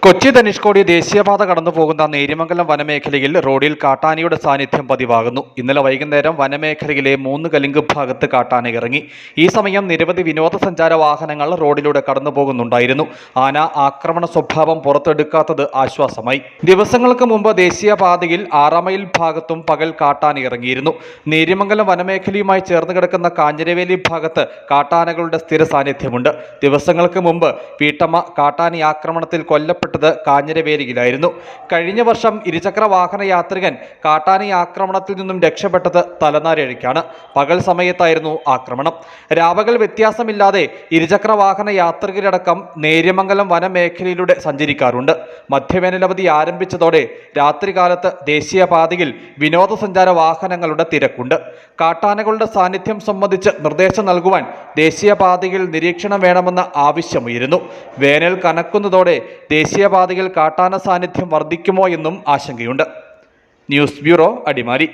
കൊച്ചി ധനുഷ്കോടി ദേശീയപാത കടന്നു പോകുന്ന നേര്യമംഗലം വനമേഖലയിൽ റോഡിൽ കാട്ടാനയുടെ സാന്നിധ്യം പതിവാകുന്നു. ഇന്നലെ വൈകുന്നേരം വനമേഖലയിലെ 3 കലിങ്ക് ഭാഗത്ത് കാട്ടാന ഇറങ്ങി. ഈ സമയം നിരവധി വിനോദസഞ്ചാര വാഹനങ്ങൾ റോഡിലൂടെ കടന്നു പോകുന്നുണ്ടായിരുന്നു. ആന ആക്രമണ സ്വഭാവം പുറത്തെടുക്കാത്തത് ആശ്വാസമായി. ദിവസങ്ങൾക്ക് മുമ്പ് ദേശീയപാതയിൽ 6 മൈൽ ഭാഗത്തും പകൽ കാട്ടാന ഇറങ്ങിയിരുന്നു. നേര്യമംഗലം വനമേഖലയുമായി ചേർന്ന് കിടക്കുന്ന കാഞ്ഞിരവേലി ഭാഗത്ത് കാട്ടാനകളുടെ സ്ഥിര സാന്നിധ്യമുണ്ട്. ദിവസങ്ങൾക്ക് മുമ്പ് വീട്ടമ്മ കാട്ടാന ആക്രമണത്തിൽ കൊല്ലപ്പെട്ട കാഞ്ഞിരവേലിയിലായിരുന്നു. കഴിഞ്ഞ വർഷം ഇരുചക്ര വാഹന യാത്രികൻ കാട്ടാന ആക്രമണത്തിൽ നിന്നും രക്ഷപ്പെട്ടത് തലനാരിഴയ്ക്കാണ്. പകൽ സമയത്തായിരുന്നു ആക്രമണം. രാപകൽ വ്യത്യാസമില്ലാതെ ഇരുചക്ര വാഹന യാത്രികരടക്കം നേര്യമംഗലം വനമേഖലയിലൂടെ സഞ്ചരിക്കാറുണ്ട്. മധ്യവേനലവധി ആരംഭിച്ചതോടെ രാത്രികാലത്ത് ദേശീയപാതയിൽ വിനോദസഞ്ചാര വാഹനങ്ങളുടെ തിരക്കുണ്ട്. കാട്ടാനകളുടെ സാന്നിധ്യം സംബന്ധിച്ച് നിർദ്ദേശം നൽകുവാൻ ദേശീയപാതയിൽ നിരീക്ഷണം വേണമെന്ന ആവശ്യമുയരുന്നു. വേനൽ കനക്കുന്നതോടെ ദേശീയപാതയിൽ കാട്ടാന സാന്നിധ്യം വർദ്ധിക്കുമോ എന്നും ആശങ്കയുണ്ട്. News bureau, Adimali.